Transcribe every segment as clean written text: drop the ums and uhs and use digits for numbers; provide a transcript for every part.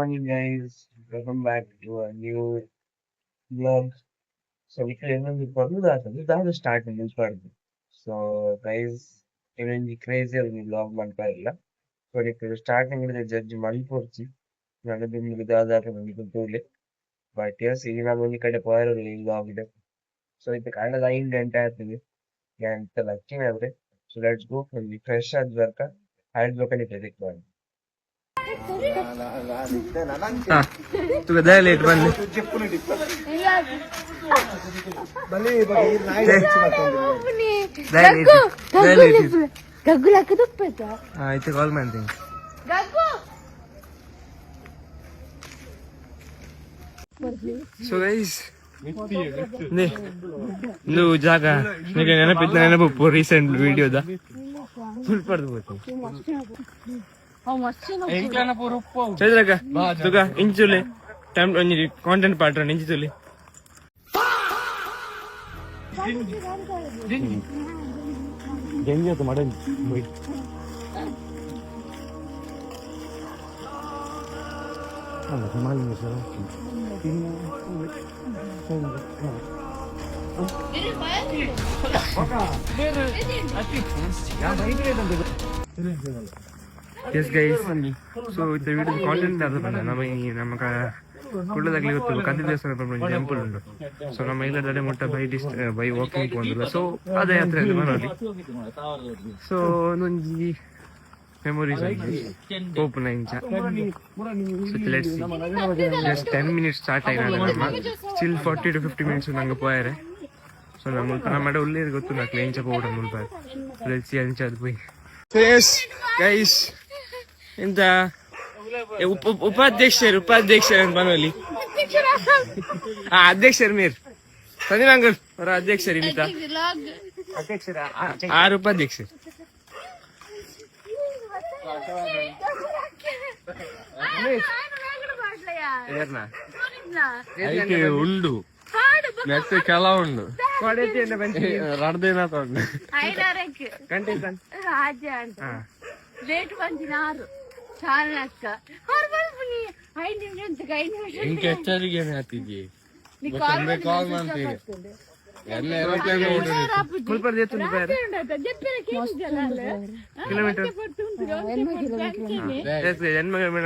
morning, guys. Welcome back to a new vlog. So, we can probably that's starting this part. So, guys, even the crazy of the vlog ಮಾಡ್ತಾಯಿಲ್ಲ. So, if starting with the judge ಮಲ್ಪೊರ್ಚಿ ನನಗೆ ನಿಮಗೆ ದಾದಾಟ ನನಗೆ ತೋಲೆ. But yes, ಈಗ ನಾನು ಒಂದು ಕಡೆ ಹೋಗಿರಲಿಲ್ಲ ಈ vlog ಇದೆ. So, ಇದು ಕಾಣದ ಹಿಂದೆ ಅಂತ ಹೇಳ್ತೀವಿ. ಅಂತ ಲಕ್ಕಿನ ಅವ್ರೆ. So, let's go for the fresh ಆದ ವರ್ಕ. ಹ್ಯಾಂಡ್ ಬ್ಲೋಕಲ್ಲಿ ಪ್ರೆಡಿಕ್ಟ್ ಮಾಡಿ. तुका द्यायला लेट बनले इथे कॉल म्हणते ಸೊ ಗೈಸ್ ನೀವು ಜಾಗ ನಿಮಗೆ ನೆನಪಿದ್ದ ನೆನಪು ರೀಸೆಂಟ್ ವಿಡಿಯೋದ ಫುಲ್ ಪಡೆದು ಚಂದ್ರಕ ತುಗ ಇಂಚುಲೆ ಟೈಮ್ ಒಂಜಿ ಕಾಂಟೆಂಟ್ ಪಾರ್ಟ್ರ ಇಂಚುಲೆ ಗೆಂಜಿ ಮಾಡ ಎಸ್ ಗೈಸ್ ಸೊ ಇದು ವಿಡಿಯೋ ಕಾಂಟೆಂಟ್ ಅದು ಬಂದ ನಮ್ಮ ಕುಳ್ಳದಾಗಲಿ ಇವತ್ತು ಕದ್ದಿ ದೇವಸ್ಥಾನ ಟೆಂಪಲ್ ಉಂಟು ಸೊ ನಮ್ಮ ಇಲ್ಲದಡೆ ಮುಟ್ಟ ಬೈ ವಾಕಿಂಗ್ ಬಂದಿಲ್ಲ ಸೊ ಅದೇ ಯಾತ್ರೆಯಲ್ಲಿ ಮನೋಲಿ ಸೊ ಒಂದೊಂದು ಮೆಮೊರೀಸ್ ಓಪನ್ ಇಂಚ so let's just 10 minutes start ಆಗಿದೆ ನಮ್ಮ ಸ್ಟಿಲ್ 40 to 50 minutes ನಂಗೆ ಪೋಯಾರೆ ಸೊ ನಮ್ಮ ಉಳ್ಳೇದು ಗೊತ್ತು ನಾ ಕ್ಲೇಂಚ ಪೋಡ ಮುಲ್ಪ ಲೆಟ್ಸ್ ಅಂಚ ಅದು ಪೋಯಿ ಗೈಸ್ ಎಂತ ಉಪಾಧ್ಯಕ್ಷರು ಅಂತ ಬನೋಲಿ ಅಧ್ಯಕ್ಷರು ಮೀರ್ ಸಂದೀಪ್ ಅಂಕಲ್ ಅವರ ಅಧ್ಯಕ್ಷರು ಇಂತ ಅಧ್ಯಕ್ಷರ 6 ಉಪಾಧ್ಯಕ್ಷರು ಉಂಡು ನೆತ್ತೆ ಕೆಲ ಉಂಡು ರಡ್ದೇನ ತೊಂಡು ఇంక హెచ్చరిక ಹಾತಿದ್ದಿ ಕಾಲ್ ಮಾಡ್ತೀವಿ ಎಲ್ಲ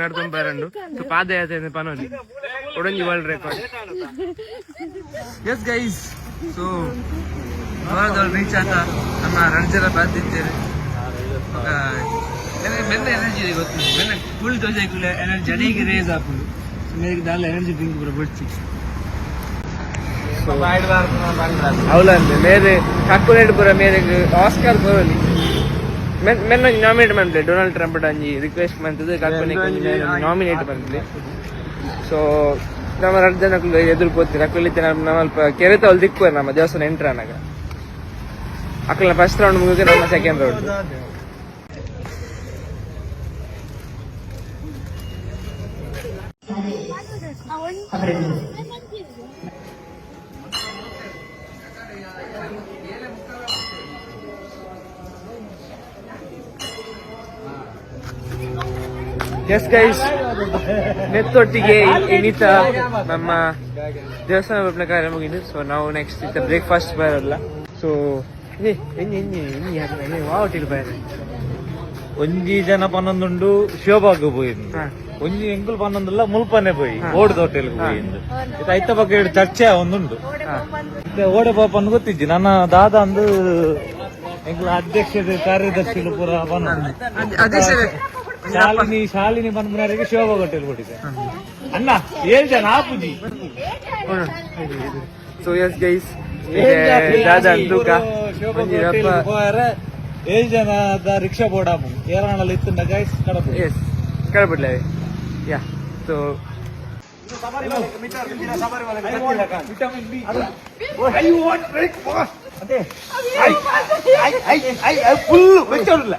నడుతుంది పారండు పాదయాత్ర పనోలి ఉడంజి world record yes guys so ಅವರದವ್ರು ರೀಚ್ ಆತ ನಮ್ಮ ರಣಜರ ಬಾದಿದ್ದೇವೆ ಮೆಲ್ಲ ಎನರ್ಜಿ ಇದೆ ಗೊತ್ತಿಲ್ಲ ಮೆಲ್ಲ ಫುಲ್ ದೋಸೆ ಎನರ್ಜಿ ಅಡಿಗೆ ರೇಸ್ ಹಾಕೊಂಡು ಮೇರೆಗೆ ದಾಲ್ ಎನರ್ಜಿ ಡ್ರಿಂಕ್ ಪೂರ ಬಿಡ್ಸಿ ಅವಲಂದು ಮೇರೆ ಕಾಕುಲೇಟ್ ಪೂರ ಮೇರೆಗೆ ಆಸ್ಕರ್ ಬರೋಲಿ ಮೆನ್ನ ನಾಮಿನೇಟ್ ಮಾಡ್ಲಿ ಡೊನಾಲ್ಡ್ ಟ್ರಂಪ್ ಅಂಜಿ ರಿಕ್ವೆಸ್ಟ್ ಮಾಡ್ತದೆ ಕಾಕುಲಿಕ್ಕೆ ನಾಮಿನೇಟ್ ಮಾಡ್ಲಿ ಸೊ ನಮ್ಮ 2 ಜನಕ್ಕೆ ಎದುರು పోతే అక్కలితే ನಮ್ಮ ಕೆರೆತ ಅಲ್ಲಿ ದಿಕ್ಕು ನಮ್ಮ ದೇವಸ್ಥಾನ ಎಂಟ್ರ್ ಆನಾಗ ಅಕ್ಕಲ ಫಸ್ಟ್ ರೌಂಡ್ ಮುಗಿದ್ರೆ ನಮ್ಮ ಸೆಕೆಂಡ್ ರೌಂಡ್ ಎಸ್ ಗೈಸ್ ನೆತ್ತೊಟ್ಟಿಗೆ ಇನ್ನಿತ ನಮ್ಮ ದೇವಸ್ಥಾನ ಕಾರ್ಯ ಮುಗಿದು ಸೊ ನಾವು ನೆಕ್ಸ್ಟ್ ಇತ್ತ ಬ್ರೇಕ್ಫಾಸ್ಟ್ ಬರಲ್ಲ ಸೊ ಹೋಟೆಲ್ ಬರ ಒಂಜಿ ಜನ ಪನ್ನೊಂದುಂಡು ಶಿವಭಾಗ పోయింది ಒಂಜಿ ಎಂಕುಲು ಪನ್ನೊಂದುಲ್ಲ ಮುಲ್ಪನೆ పోయి ಓಡದ ಹೋಟೆಲ್ పోయింది ಇದು ಐತ ಬಗ್ಗೆ ಚರ್ಚೆ ಒಂದುಂಡು ಓಡೆ ಪಾಪನ್ ಗೊತ್ತಿಜ್ಜಿ ನನ್ನ ದಾದ ಅಂದು ಎಂಕುಲು ಅಧ್ಯಕ್ಷತೆ ಕಾರ್ಯದರ್ಶಿಲು ಪೂರ ಶಾಲಿನಿ ಬಂದ್ಮನೆಯವರಿಗೆ ಶಿವಭಾಗ ಹೋಟೆಲ್ ಕೊಟ್ಟಿದೆ ಅಣ್ಣ 7 ಜನ ಆಪುಜಿ ಸೊ ಎಸ್ ಗೈಸ್ ದಾದಾ ಅಂದುಕ 7 ಜನದ ರಿಕ್ಷಾ ಬೋಡಾಮು ಏರಾಣಲ್ಲಿ ಇತ್ತು ಗೈಸ್ ಕಡಪು ಎಸ್ ಕಡಪುಡ್ಲೆ ಯಾ ಸೊ ಫುಲ್ ವೆಚ್ಚಲ್ಲ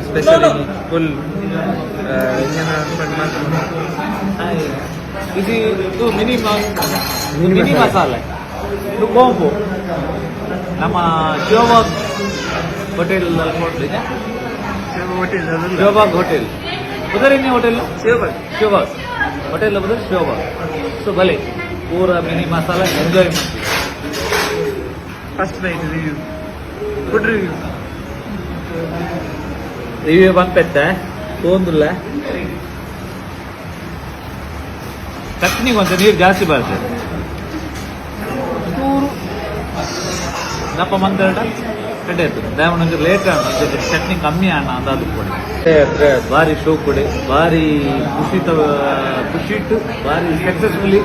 ಸ್ಪೆಷಲ್ ಫುಲ್ ಇದು ಮಿನಿ ಮಸಾಲೆ ಇದು ಕೋಂಬು ನಮ್ಮ ಶಿವಬಾಗ್ ಹೋಟೆಲ್ ಶಿವಬಾಗ್ ಹೋಟೆಲ್ उधर ही नहीं होटल शिवबाग होटल उधर शिवबाग तो भले पूरा mini masala enjoy first night review good review review ಬಂದ್ಪೆತ್ತೆ ತೊಂದಿಲ್ಲ ಚಟ್ನಿಗೆ ಒಂದು ನೀರು ಜಾಸ್ತಿ ಬರ್ತದೆ ಚೂರು ದಪ್ಪ ಮಂದರಡ ಕಡೆ ಇರ್ತದೆ ದಯಮಾಡಿ ಲೇಟ್ ಆಣ ಚಟ್ನಿ ಕಮ್ಮಿ ಆಣ ಅಂದಾಜು ಕೊಡಿ ಭಾರಿ ಶೋ ಕೊಡಿ ಭಾರಿ ಖುಷಿ ಇಟ್ಟು ಭಾರಿ ಸಕ್ಸಸ್ಫುಲಿ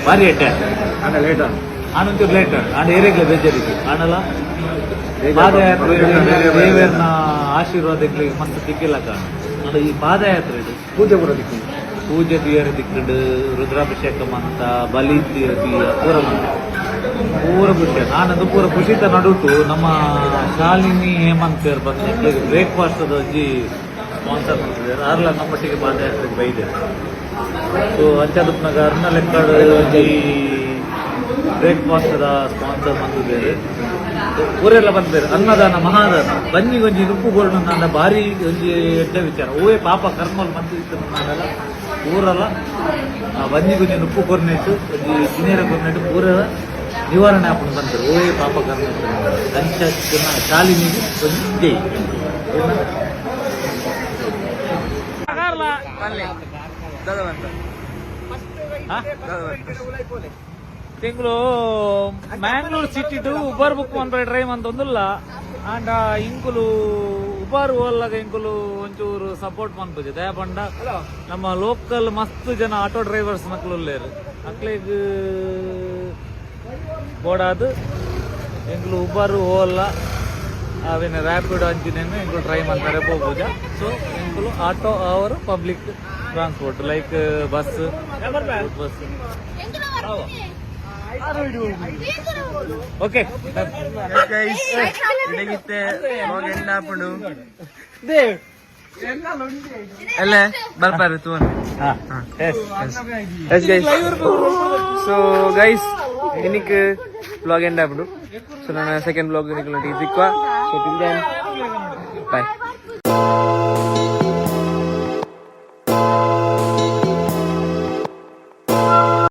ಭಾರಿ ಅಟ್ಯಾಕ್ ಆಂಡ ಲೇಟ್ ಆಣ ಆನಂಚೂರು ಲೇಟ್ ಆಣ ಆಂಡ ಏರಿಯಾಗಲೇ ಬೇಜಾರಿಗೆ ಆಣಲ್ಲ ಪಾದಯಾತ್ರೆ ದೇವರನ್ನ ಆಶೀರ್ವಾದಕ್ಕೆ ಮಸ್ತ್ ತಿಕ್ಕಿಲ್ಲ ಕಾಣ ಆಂಡ ಈ ಪಾದಯಾತ್ರೆ ಇದು ಪೂಜೆ ಕೂಡ ದಿಕ್ಕು ಪೂಜೆ ದಿಯರ ದಿಕ್ಕಡು ರುದ್ರಾಭಿಷೇಕಂ ಅಂತ ಬಲಿ ಪೂರ ಪೂರ ಖುಷಿ ನಾನದು ಪೂರ ಖುಷಿತ ನಡುಟು ನಮ್ಮ ಶಾಲಿನಿ ಹೇಮಂತ್ ಅವ್ರು ಬಂದ ಬ್ರೇಕ್ಫಾಸ್ಟ್ ಒಂಜಿ ಸ್ಪಾನ್ಸರ್ ಮಾಡ್ತಿದ್ದಾರೆ ಅರ್ಲ ನಮ್ಮೊಟ್ಟಿಗೆ ಪಾದಯಾತ್ರೆಗೆ ಬೈದೆ ಸೊ ಅಂಚದಪ್ಪನಾಗ ಅರ್ನ ಲೆಕ್ಕಡು ಒಂಜಿ ಬ್ರೇಕ್ಫಾಸ್ಟ್ ಸ್ಪಾನ್ಸರ್ ಬಂದಿದ್ದಾರೆ ಊರೆಲ್ಲ ಬಂದಿದ್ದಾರೆ ಅನ್ನದಾನ ಮಹಾದಾನ ಬನ್ನಿಗೆ ಒಂಜಿ ನುಪ್ಪುಗಳು ನನ್ನ ಭಾರಿ ಒಂಜಿ ಎಡ್ಡ ವಿಚಾರ ಓಯೇ ಪಾಪ ಕರ್ಮಲ್ ಬಂದಿತ್ತು ನಾನೆಲ್ಲ ಊರಲ್ಲ ಬನ್ನಿಗೆ ಒಂಜಿ ನುಪ್ಪು ಕೊರ್ನೆಟ್ಟು ಒಂಜಿ ಕಿನೇರ ಕೊರ್ನೆಟ್ಟು ಊರೆಲ್ಲ ನಿವಾರಣೆ ಹಾಕೊಂಡು ಬಂದರು ಓಯೇ ಪಾಪ ಕರ್ನೆಟ್ಟು ಅಂಚ ಶಾಲಿನಿಗೆ ಒಂಜಿ ಜೈ ತಿಂಗಳು Mangalore city to Uber book ಮಾಡ್ರೆ ಡ್ರೈವ್ ಅಂತ ಒಂದಿಲ್ಲ ಅಂಡ್ ಇಂಕುಲು ಉಬರ್ ಓಲ್ಲಾಗ ಇಂಕುಲು ಒಂಚೂರು ಸಪೋರ್ಟ್ ಮಾಡ್ಬೋದು ದಯ ಪಂಡ ನಮ್ಮ ಲೋಕಲ್ ಮಸ್ತ್ ಜನ ಆಟೋ ಡ್ರೈವರ್ಸ್ ಮಕ್ಕಳು ಮಕ್ಳಿಗೆ ಬೋಡಾದು ಇಂಕುಲು ಉಬರ್ ಓಲ್ಲ ಅವೇನು ರ್ಯಾಪಿಡ್ ಅಂಚಿನೇನು ಇಂಕುಲು ಟ್ರೈ ಮಾಡ್ತಾರೆ ಹೋಗ್ಬೋದ ಸೊ ಇಂಕುಲು ಆಟೋ ಅವರು public transport like bus bus okay ಇಡಗಿತ್ತೆ ಎಂಡಾಪುಡು ಅಲ್ಲ ಬರ್ಬಾರು ತೋನ್ ಸೊ ಗೈಸ್ இன்னைக்கு vlog end ஆகுது so நான் செகண்ட் vlog இன்னைக்கு சிக்வா so till then bye